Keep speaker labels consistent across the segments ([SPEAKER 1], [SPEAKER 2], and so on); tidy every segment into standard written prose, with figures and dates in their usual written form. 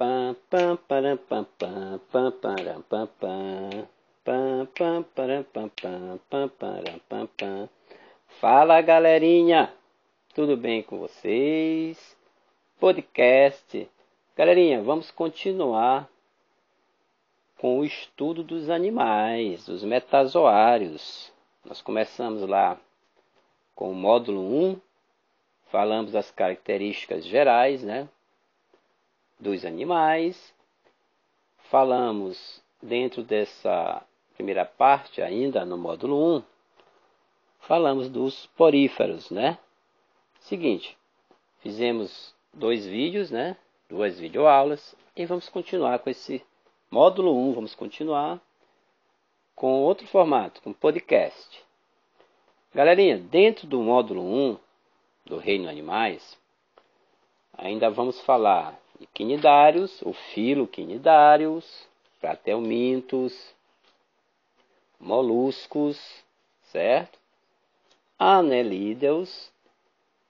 [SPEAKER 1] Pam, pam, param, pam, pam, pam, param, pam, pam. Pam, pam, param, pam, pam, pam, param, pam, pam. Fala, galerinha! Tudo bem com vocês? Podcast. Galerinha, vamos continuar com o estudo dos animais, dos metazoários. Nós começamos lá com o módulo 1, falamos das características gerais, né, dos animais. Falamos dentro dessa primeira parte, ainda no módulo 1, falamos dos poríferos, né? Seguinte, fizemos 2 vídeos, né? 2 videoaulas, e vamos continuar com esse módulo 1, vamos continuar com outro formato, com podcast. Galerinha, dentro do módulo 1 do Reino Animais, ainda vamos falar de quinidários, o filo quinidários, platelmintos, moluscos, certo? Anelídeos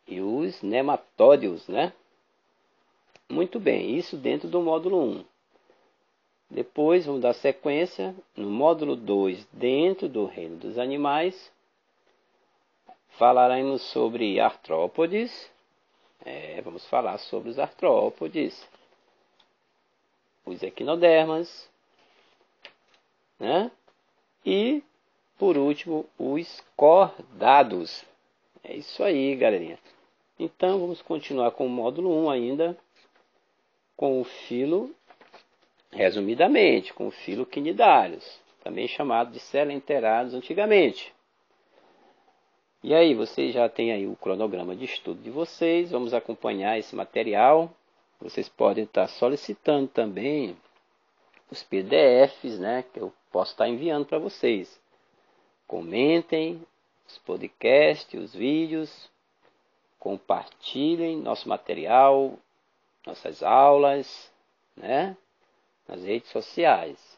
[SPEAKER 1] e os nematódeos, né? Muito bem, isso dentro do módulo 1. Depois vamos dar sequência no módulo 2, dentro do reino dos animais. Falaremos sobre artrópodes. Vamos falar sobre os artrópodes, os equinodermas, né? E, por último, os cordados. É isso aí, galerinha. Então, vamos continuar com o módulo 1 ainda, com o filo, resumidamente, com o filo quinidários, também chamado de coelenterados antigamente. E aí, vocês já têm aí o cronograma de estudo de vocês, vamos acompanhar esse material. Vocês podem estar solicitando também os PDFs, né, que eu posso estar enviando para vocês. Comentem os podcasts, os vídeos, compartilhem nosso material, nossas aulas, né, nas redes sociais.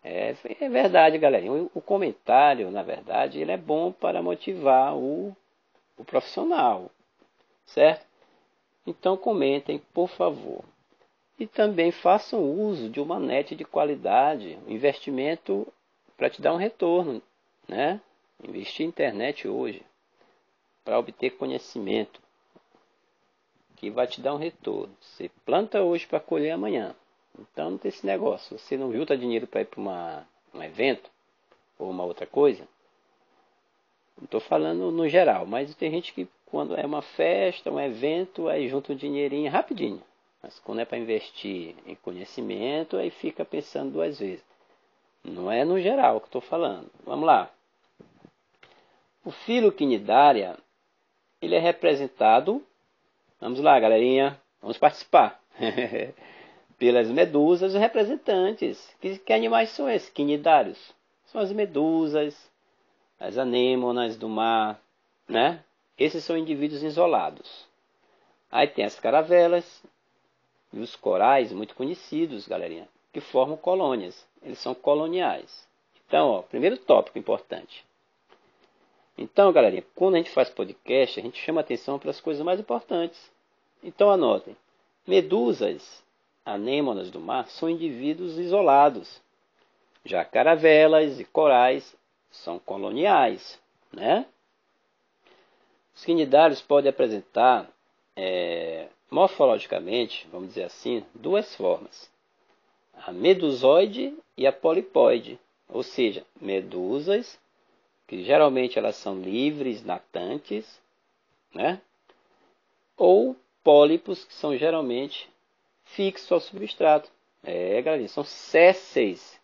[SPEAKER 1] É verdade, galera. O comentário, na verdade, ele é bom para motivar o profissional, certo? Então comentem, por favor. E também façam uso de uma net de qualidade, um investimento para te dar um retorno, né? Investir em internet hoje para obter conhecimento que vai te dar um retorno. Você planta hoje para colher amanhã. Então não tem esse negócio. Você não junta dinheiro para ir para um evento ou uma outra coisa. Não estou falando no geral, mas tem gente que quando é uma festa, um evento, aí junta um dinheirinho rapidinho. Mas quando é para investir em conhecimento, aí fica pensando 2 vezes. Não é no geral que estou falando. Vamos lá. O filo quinidária, ele é representado, vamos lá, galerinha, vamos participar, pelas medusas representantes. Que animais são esses quinidários? São as medusas, as anêmonas do mar, né? Esses são indivíduos isolados. Aí tem as caravelas e os corais, muito conhecidos, galerinha, que formam colônias. Eles são coloniais. Então, ó, primeiro tópico importante. Então, galerinha, quando a gente faz podcast, a gente chama atenção para as coisas mais importantes. Então, anotem. Medusas, anêmonas do mar, são indivíduos isolados. Já caravelas e corais são coloniais, né? Os quinidários podem apresentar, morfologicamente, vamos dizer assim, 2 formas. A medusoide e a polipóide. Ou seja, medusas, que geralmente elas são livres, natantes, né? Ou pólipos, que são geralmente fixos ao substrato. Galera, são sésseis.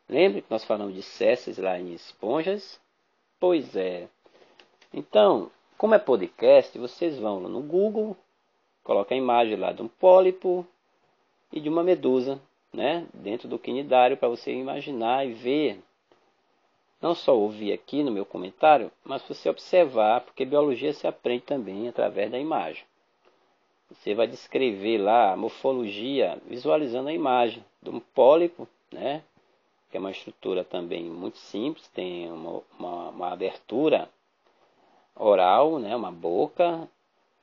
[SPEAKER 1] Lembra que nós falamos de sésseis lá em esponjas? Pois é. Então, como é podcast, vocês vão no Google, colocam a imagem lá de um pólipo e de uma medusa, né? Dentro do quinidário, para você imaginar e ver. Não só ouvir aqui no meu comentário, mas você observar, porque biologia se aprende também através da imagem. Você vai descrever lá a morfologia, visualizando a imagem de um pólipo, né? Que é uma estrutura também muito simples, tem uma abertura oral, né? Uma boca,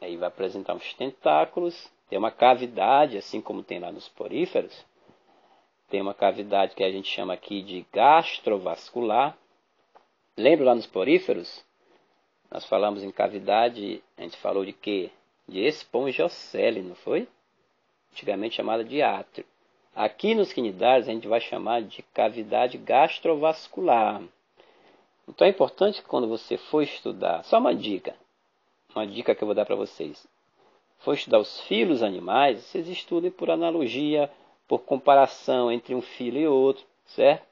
[SPEAKER 1] aí vai apresentar uns tentáculos, tem uma cavidade, assim como tem lá nos poríferos. Tem uma cavidade que a gente chama aqui de gastrovascular. Lembra lá nos poríferos? Nós falamos em cavidade, a gente falou de quê? De espongiocele, não foi? Antigamente chamada de átrio. Aqui nos quinidários a gente vai chamar de cavidade gastrovascular. Então é importante que quando você for estudar, só uma dica que eu vou dar para vocês. For estudar os filos animais, vocês estudem por analogia, por comparação entre um filo e outro, certo?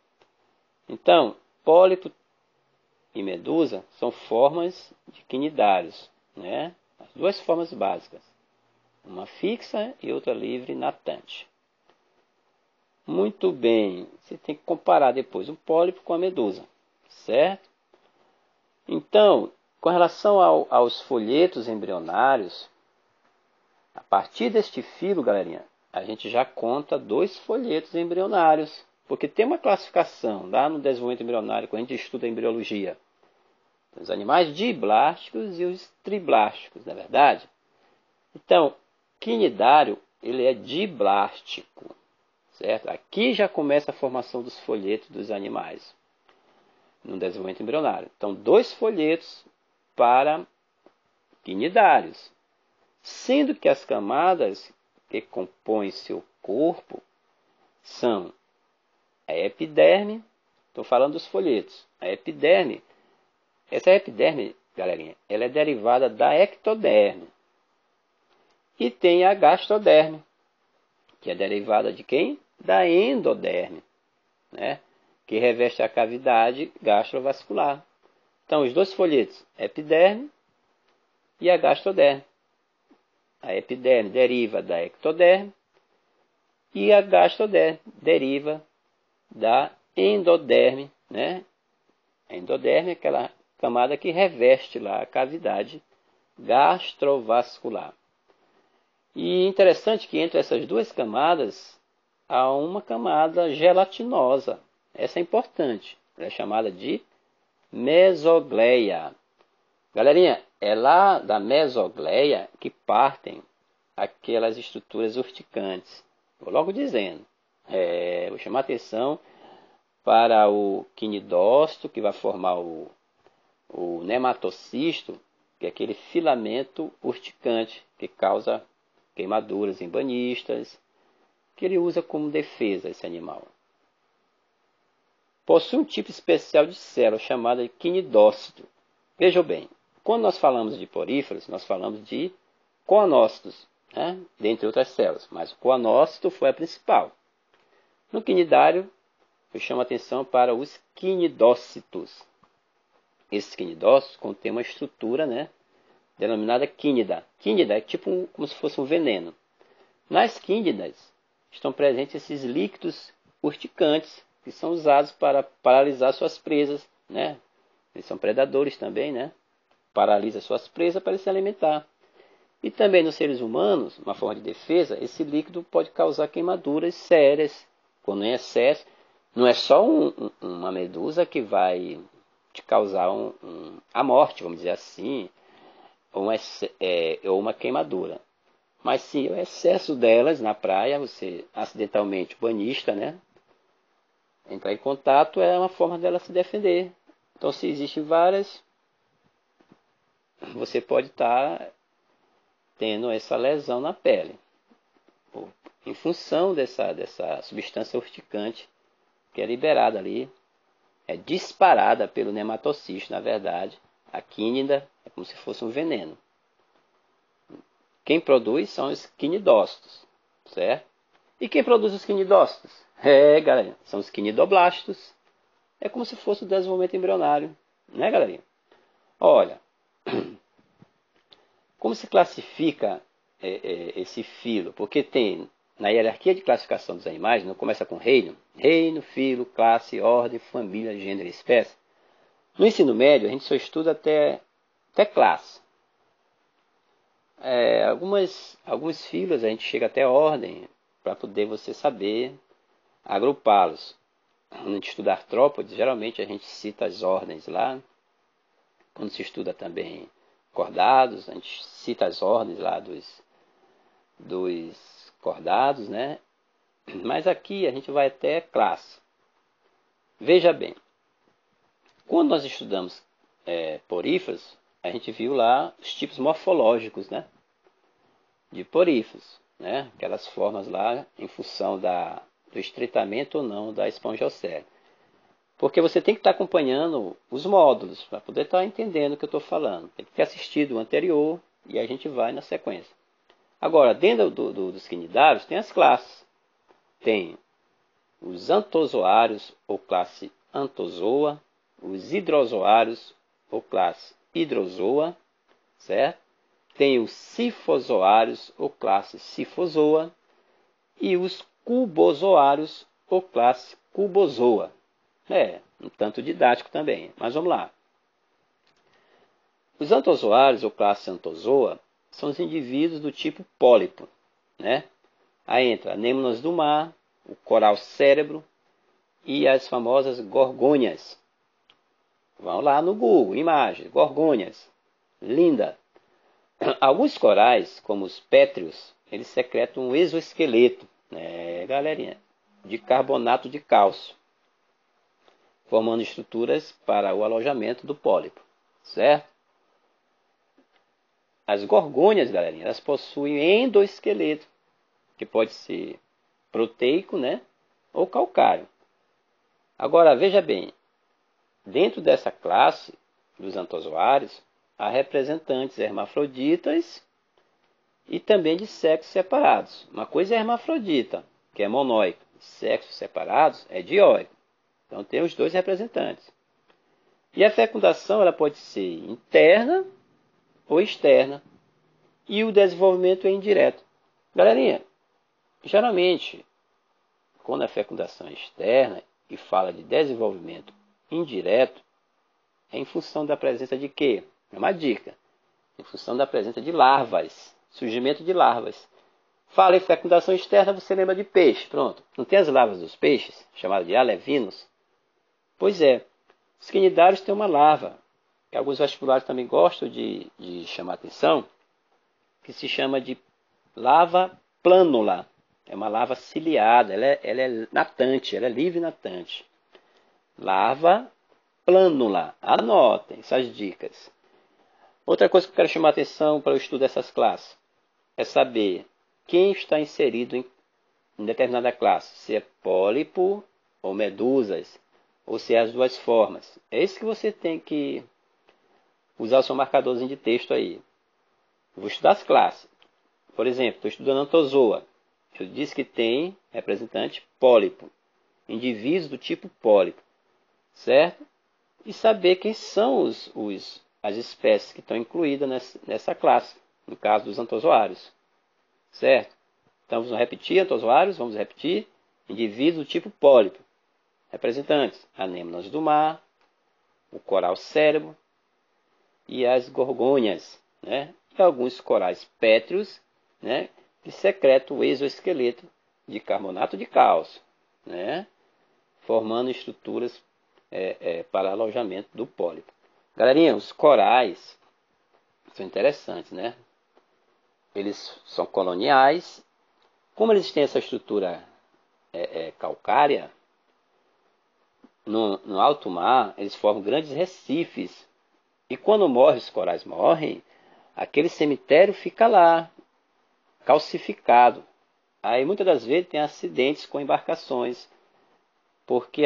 [SPEAKER 1] Então, pólipo e medusa são formas de quinidários, né? As duas formas básicas, uma fixa e outra livre natante. Muito bem, você tem que comparar depois o pólipo com a medusa, certo? Então, com relação aos folhetos embrionários, a partir deste filo, galerinha, a gente já conta 2 folhetos embrionários, porque tem uma classificação lá no desenvolvimento embrionário, quando a gente estuda a embriologia, os animais diblásticos e os triblásticos, não é verdade? Então, quinidário, ele é diblástico, certo? Aqui já começa a formação dos folhetos dos animais, no desenvolvimento embrionário. Então, 2 folhetos para quinidários, sendo que as camadas que compõem seu corpo são a epiderme, estou falando dos folhetos, a epiderme. Essa epiderme, galerinha, ela é derivada da ectoderme. E tem a gastoderme, que é derivada de quem? Da endoderme, né? Que reveste a cavidade gastrovascular. Então, os 2 folhetos, epiderme e a gastoderme. A epiderme deriva da ectoderme e a gastoderme deriva da endoderme, né? A endoderme é aquela camada que reveste lá a cavidade gastrovascular. E interessante que entre essas 2 camadas há uma camada gelatinosa. Essa é importante. Ela é chamada de mesogleia. Galerinha, é lá da mesogleia que partem aquelas estruturas urticantes. Vou logo dizendo. Vou chamar atenção para o quinidócito, que vai formar o nematocisto, que é aquele filamento urticante que causa queimaduras em banhistas, que ele usa como defesa, esse animal. Possui um tipo especial de célula chamada de quinidócito. Vejam bem, quando nós falamos de poríferos, nós falamos de coanócitos, né? Dentre outras células, mas o coanócito foi a principal. No quinidário, eu chamo a atenção para os quinidócitos. Esses quinidócitos contêm uma estrutura, né, denominada quínida. Quínida é tipo como se fosse um veneno. Nas quínidas estão presentes esses líquidos urticantes que são usados para paralisar suas presas, né? Eles são predadores também, né? Paralisa suas presas para se alimentar. E também nos seres humanos, uma forma de defesa, esse líquido pode causar queimaduras sérias, quando em excesso. Não é só uma medusa que vai te causar a morte, vamos dizer assim, ou uma queimadura. Mas sim, o excesso delas na praia, você acidentalmente, o banhista, né? Entrar em contato é uma forma dela se defender. Então, se existem várias, você pode estar tendo essa lesão na pele, em função dessa substância urticante que é liberada ali, é disparada pelo nematocisto, na verdade. A quínida é como se fosse um veneno. Quem produz são os quinidócitos, certo? E quem produz os quinidócitos? Galera, são os quinidoblastos. É como se fosse o desenvolvimento embrionário, né, galerinha? Olha, como se classifica esse filo? Porque tem, na hierarquia de classificação dos animais, não começa com reino, filo, classe, ordem, família, gênero e espécie. No ensino médio, a gente só estuda até classe. Alguns filos a gente chega até ordem, para poder você saber agrupá-los. Quando a gente estuda artrópodes, geralmente a gente cita as ordens lá. Quando se estuda também cordados, a gente cita as ordens lá dos cordados, né? Mas aqui a gente vai até classe. Veja bem, quando nós estudamos poríferos, a gente viu lá os tipos morfológicos, né? De poríferos, né? Aquelas formas lá em função do estreitamento ou não da espongiocele. Porque você tem que estar acompanhando os módulos para poder estar entendendo o que eu estou falando. Tem que ter assistido o anterior e a gente vai na sequência. Agora, dentro dos quinidários tem as classes. Tem os antozoários, ou classe Antozoa, os hidrozoários, ou classe Hidrozoa, certo? Tem os sifozoários, ou classe Sifozoa, e os cubozoários, ou classe Cubozoa. Um tanto didático também, mas vamos lá. Os antozoários, ou classe Antozoa, são os indivíduos do tipo pólipo, né? Aí entra anêmonas do mar, o coral cérebro e as famosas gorgônias. Vão lá no Google, imagens, gorgônias. Linda. Alguns corais, como os pétreos, eles secretam um exoesqueleto, né, galerinha, de carbonato de cálcio, formando estruturas para o alojamento do pólipo, certo? As gorgônias, galerinha, elas possuem endoesqueleto, que pode ser proteico, né, ou calcário. Agora, veja bem, dentro dessa classe dos antozoários, há representantes hermafroditas e também de sexos separados. Uma coisa é hermafrodita, que é monóico. Sexos separados é dioico. Então tem os dois representantes. E a fecundação ela pode ser interna ou externa. E o desenvolvimento é indireto. Galerinha, geralmente, quando a fecundação é externa e fala de desenvolvimento indireto, é em função da presença de quê? É uma dica. Em função da presença de larvas, surgimento de larvas. Fala em fecundação externa, você lembra de peixe. Pronto. Não tem as larvas dos peixes, chamadas de alevinos? Pois é. Os quinidários têm uma larva, que alguns vestibulares também gostam de chamar atenção, que se chama de larva plânula. É uma larva ciliada, ela é natante, ela é livre natante. Larva plânula. Anotem essas dicas. Outra coisa que eu quero chamar a atenção para o estudo dessas classes é saber quem está inserido em determinada classe, se é pólipo ou medusas, ou se é as duas formas. É isso que você tem que usar o seu marcadorzinho de texto aí. Vou estudar as classes. Por exemplo, estou estudando Antozoa. Eu disse que tem representante pólipo, indivíduos do tipo pólipo, certo? E saber quem são as espécies que estão incluídas nessa classe, no caso dos antozoários, certo? Então vamos repetir antozoários, vamos repetir indivíduos do tipo pólipo, representantes, anêmonas do mar, o coral cérebro e as gorgônias, né? E alguns corais pétreos, né? Que secretam o exoesqueleto de carbonato de cálcio, né? Formando estruturas para alojamento do pólipo. Galerinha, os corais são interessantes, né? Eles são coloniais. Como eles têm essa estrutura calcária, no alto mar, eles formam grandes recifes. E quando os corais morrem, aquele cemitério fica lá, calcificado. Aí muitas das vezes tem acidentes com embarcações, porque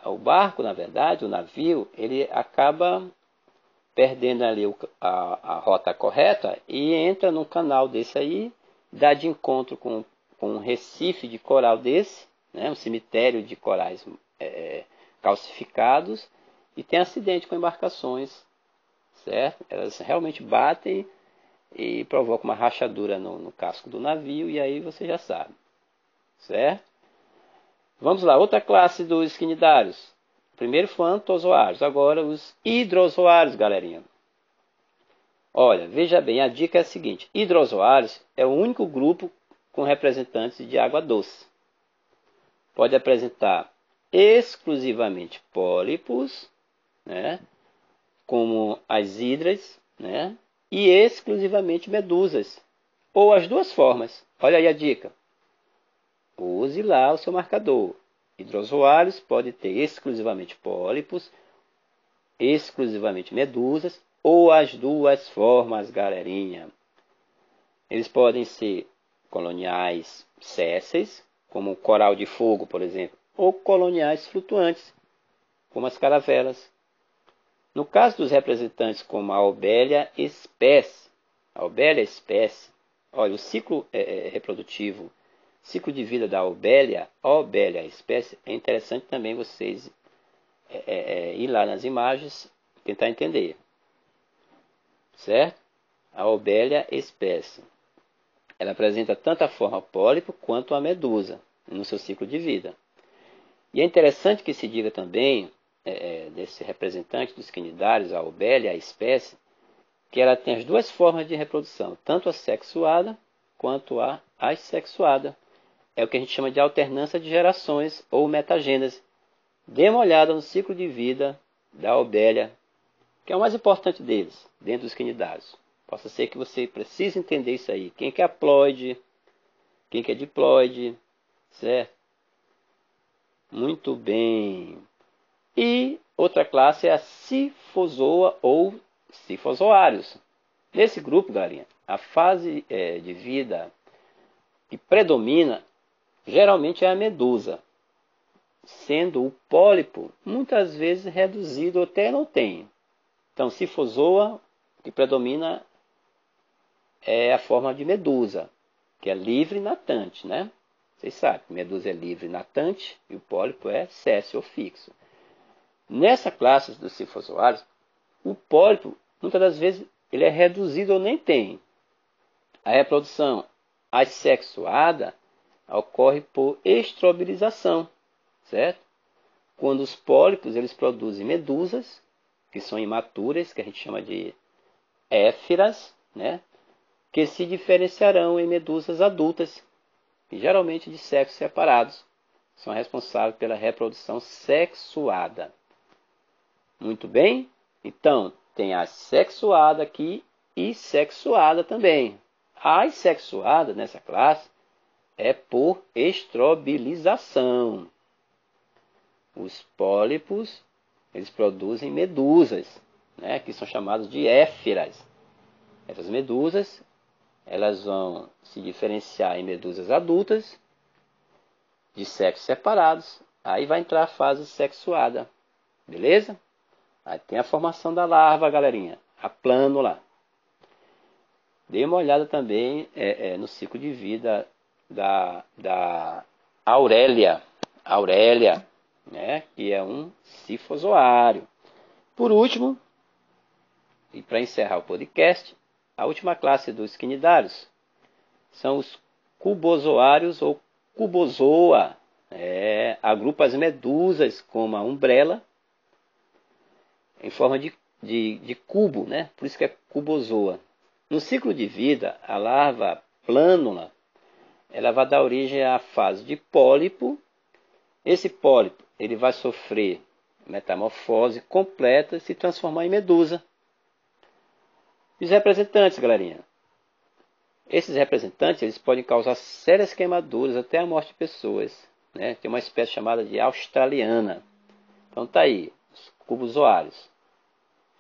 [SPEAKER 1] o barco, na verdade, o navio, ele acaba perdendo ali a rota correta e entra num canal desse aí, dá de encontro com um recife de coral desse, né, um cemitério de corais calcificados, e tem acidente com embarcações, certo? Elas realmente batem e provoca uma rachadura no casco do navio, e aí você já sabe, certo? Vamos lá, outra classe dos quinidários. Primeiro foi antozoários, agora os hidrozoários, galerinha. Olha, veja bem, a dica é a seguinte: hidrozoários é o único grupo com representantes de água doce. Pode apresentar exclusivamente pólipos, né, como as hidras, né, e exclusivamente medusas, ou as duas formas. Olha aí a dica. Use lá o seu marcador. Hidrozoários pode ter exclusivamente pólipos, exclusivamente medusas, ou as duas formas, galerinha. Eles podem ser coloniais sésseis, como o coral de fogo, por exemplo, ou coloniais flutuantes, como as caravelas. No caso dos representantes como a Aubélia espécie, olha, o ciclo reprodutivo, ciclo de vida da Aubélia espécie, é interessante também vocês ir lá nas imagens, tentar entender. Certo? A Aubélia espécie. Ela apresenta tanto a forma pólipo quanto a medusa no seu ciclo de vida. E é interessante que se diga também, desse representante dos quinidários, a Aubélia, a espécie, que ela tem as duas formas de reprodução, tanto a sexuada quanto a assexuada. É o que a gente chama de alternância de gerações ou metagênese. Dê uma olhada no ciclo de vida da Aubélia, que é o mais importante deles, dentro dos quinidários. Possa ser que você precise entender isso aí. Quem que é haploide, quem que é diploide, certo? Muito bem. E outra classe é a Cifozoa ou Cifozoários. Nesse grupo, galerinha, a fase de vida que predomina geralmente é a medusa, sendo o pólipo muitas vezes reduzido ou até não tem. Então, Cifozoa, que predomina é a forma de medusa, que é livre e natante, né? Vocês sabem, medusa é livre e natante e o pólipo é séssil ou fixo. Nessa classe dos cifozoários, o pólipo, muitas das vezes, ele é reduzido ou nem tem. A reprodução assexuada ocorre por estrobilização, certo? Quando os pólipos eles produzem medusas, que são imaturas, que a gente chama de éfiras, né? Que se diferenciarão em medusas adultas, geralmente de sexos separados, são responsáveis pela reprodução sexuada. Muito bem? Então, tem a sexuada aqui e sexuada também. A assexuada nessa classe é por estrobilização. Os pólipos, eles produzem medusas, né, que são chamadas de éfiras. Essas medusas, elas vão se diferenciar em medusas adultas, de sexos separados. Aí vai entrar a fase sexuada. Beleza? Aí tem a formação da larva, galerinha. A plânula. Dê uma olhada também no ciclo de vida da Aurélia. Aurélia, né? Que é um cifozoário. Por último, e para encerrar o podcast, a última classe dos quinidários são os cubozoários ou cubozoa. Agrupa as medusas como a umbrella em forma de cubo, né? Por isso que é cubozoa. No ciclo de vida, a larva plânula ela vai dar origem à fase de pólipo. Esse pólipo ele vai sofrer metamorfose completa e se transformar em medusa. E os representantes, galerinha. Esses representantes eles podem causar sérias queimaduras até a morte de pessoas. Né? Tem uma espécie chamada de australiana. Então tá aí, os cubozoários.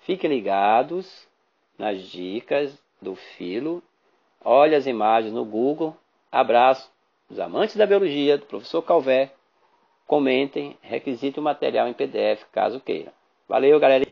[SPEAKER 1] Fiquem ligados nas dicas do filo. Olhe as imagens no Google. Abraço. Os amantes da biologia, do professor Calvé. Comentem, requisitem o material em PDF, caso queira. Valeu, galera.